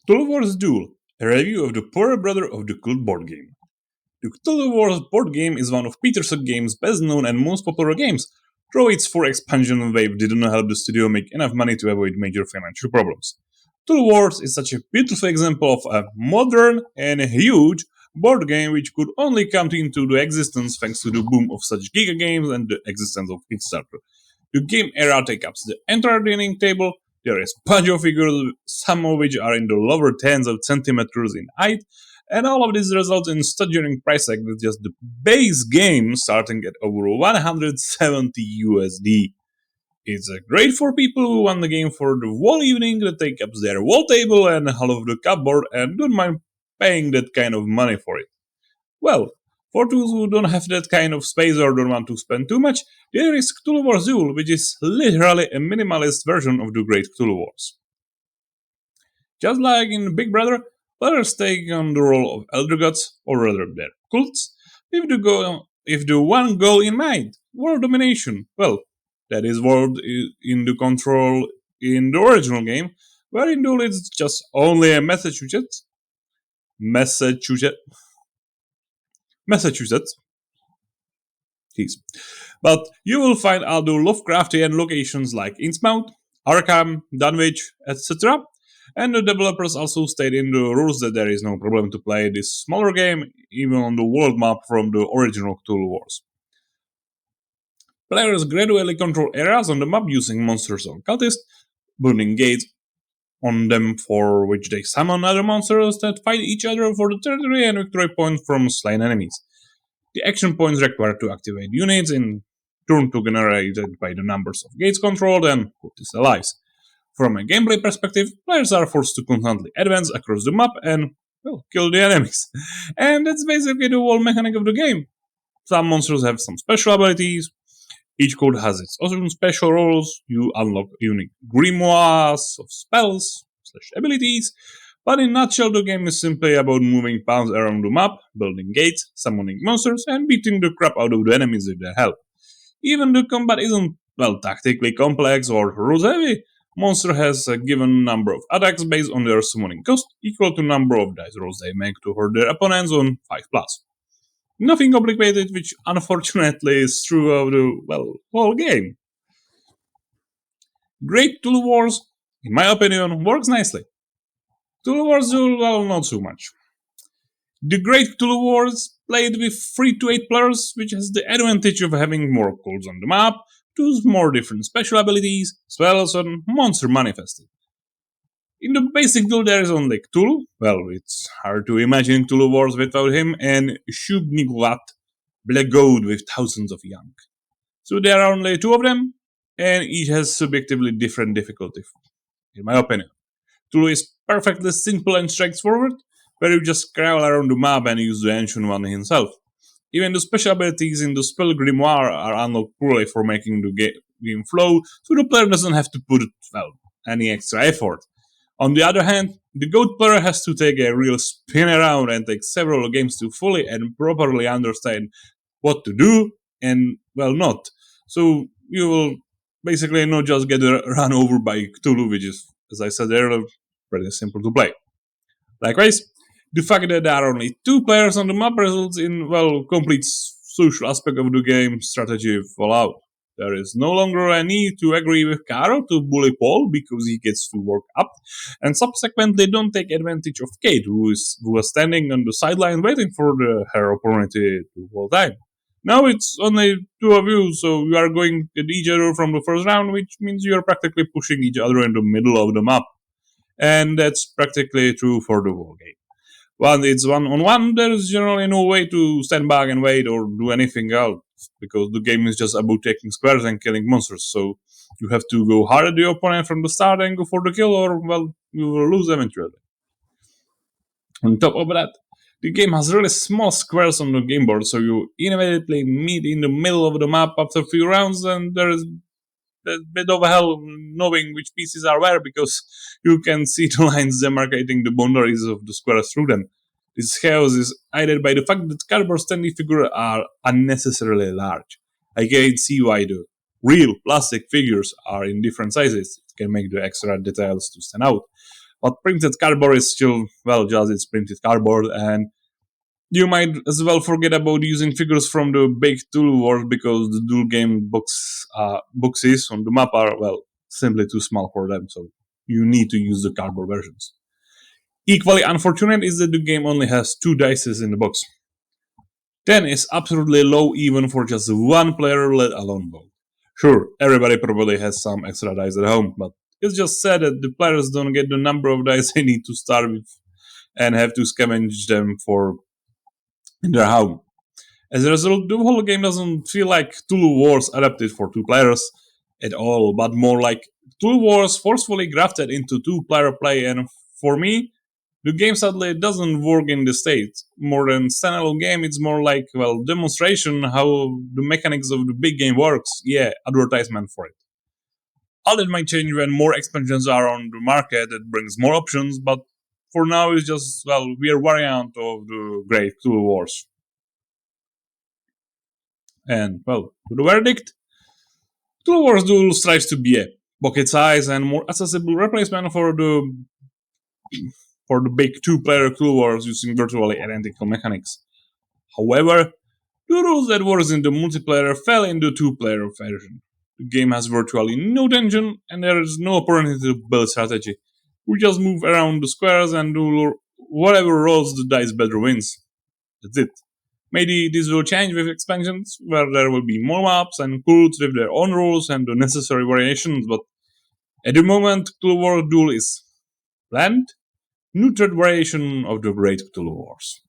Cthulhu Wars Duel, a review of the poorer brother of the cult board game. The Cthulhu Wars board game is one of Peterson Games' best known and most popular games, though its 4 expansion wave didn't help the studio make enough money to avoid major financial problems. Cthulhu Wars is such a beautiful example of a modern and huge board game which could only come into the existence thanks to the boom of such giga games and the existence of Kickstarter. The game era takes up the entire dining table. There is a bunch of figures, some of which are in the lower tens of centimeters in height, and all of this results in staggering price tag with just the base game starting at over 170 USD. It's great for people who want the game for the whole evening that take up their wall table and half of the cupboard and don't mind paying that kind of money for it. Well, for those who don't have that kind of space or don't want to spend too much, there is Cthulhu Wars Duel, which is literally a minimalist version of the great Cthulhu Wars. Just like in Big Brother, players take on the role of elder gods, or rather their cults, with the one goal in mind, world domination. Well, that is world in the control in the original game, where in Duel it's just only a Massachusetts. But you will find other Lovecraftian locations like Innsmouth, Arkham, Dunwich, etc. And the developers also state in the rules that there is no problem to play this smaller game even on the world map from the original Cthulhu Wars. Players gradually control areas on the map using monsters or cultists, building gates on them for which they summon other monsters that fight each other for the territory and victory points from slain enemies. The action points required to activate units in turn to generated by the numbers of gates controlled and cultist allies. From a gameplay perspective, players are forced to constantly advance across the map and, kill the enemies. And that's basically the whole mechanic of the game. Some monsters have some special abilities. Each code has its own special roles. You unlock unique grimoires of spells / abilities. But in a nutshell, the game is simply about moving pawns around the map, building gates, summoning monsters, and beating the crap out of the enemies with their help. Even the combat isn't, tactically complex or rules heavy. Monster has a given number of attacks based on their summoning cost, equal to number of dice rolls they make to hurt their opponents on 5+. Nothing complicated, which unfortunately is true of the, whole game. Great Cthulhu Wars, in my opinion, works nicely. Cthulhu Wars Duel, not so much. The Great Cthulhu Wars played with 3 to 8 players, which has the advantage of having more cults on the map, choose more different special abilities, spells, and monster manifested. In the basic duel there is only Cthulhu, it's hard to imagine Cthulhu Wars without him, and Shub-Niggurath, Black Goat with thousands of young. So there are only 2 of them, and each has subjectively different difficulty, in my opinion. Cthulhu is perfectly simple and straightforward, where you just crawl around the map and use the ancient one himself. Even the special abilities in the spell grimoire are unlocked purely for making the game flow, so the player doesn't have to put, any extra effort. On the other hand, the goat player has to take a real spin around and take several games to fully and properly understand what to do and, not. So you will basically not just get run over by Cthulhu, which is, as I said earlier, pretty simple to play. Likewise, the fact that there are only 2 players on the map results in, complete social aspect of the game strategy fallout. There is no longer a need to agree with Caro to bully Paul because he gets to work up, and subsequently don't take advantage of Kate, who was standing on the sideline waiting for her opportunity the whole time. Now it's only 2 of you, so you are going at each other from the first round, which means you are practically pushing each other in the middle of the map. And that's practically true for the whole game. When it's 1-on-1, there is generally no way to stand back and wait or do anything else, because the game is just about taking squares and killing monsters, so you have to go hard at the opponent from the start and go for the kill, or, you will lose eventually. On top of that, the game has really small squares on the game board, so you inevitably meet in the middle of the map after a few rounds, and there is a bit of hell knowing which pieces are where, because you can see the lines demarcating the boundaries of the squares through them. This chaos is aided by the fact that cardboard standing figures are unnecessarily large. I can see why the real plastic figures are in different sizes. It can make the extra details to stand out. But printed cardboard is still, well, just it's printed cardboard, and you might as well forget about using figures from the big Cthulhu Wars because the Duel game boxes on the map are, well, simply too small for them, so you need to use the cardboard versions. Equally unfortunate is that the game only has 2 dice in the box. 10 is absolutely low even for just one player, let alone both. Sure, everybody probably has some extra dice at home, but it's just sad that the players don't get the number of dice they need to start with and have to scavenge them for in their home. As a result, the whole game doesn't feel like Cthulhu Wars adapted for 2 players at all, but more like Cthulhu Wars forcefully grafted into 2-player play, and for me, the game sadly doesn't work in the state. More than standalone game, it's more like, well, demonstration how the mechanics of the big game works. Yeah, advertisement for it. All that might change when more expansions are on the market that brings more options, but for now it's just, well, weird variant of the great Cthulhu Wars. And, well, to the verdict, Cthulhu Wars Duel strives to be a pocket-sized and more accessible replacement for the big 2-player Cthulhu Wars using virtually identical mechanics. However, the rules that works in the multiplayer fell in the 2-player version. The game has virtually no tension, and there is no opportunity to build strategy. We just move around the squares and do whatever rolls the dice better wins. That's it. Maybe this will change with expansions, where there will be more maps and cults with their own rules and the necessary variations, but at the moment, Cthulhu Wars Duel is planned, neutral variation of the Great Cthulhu Wars.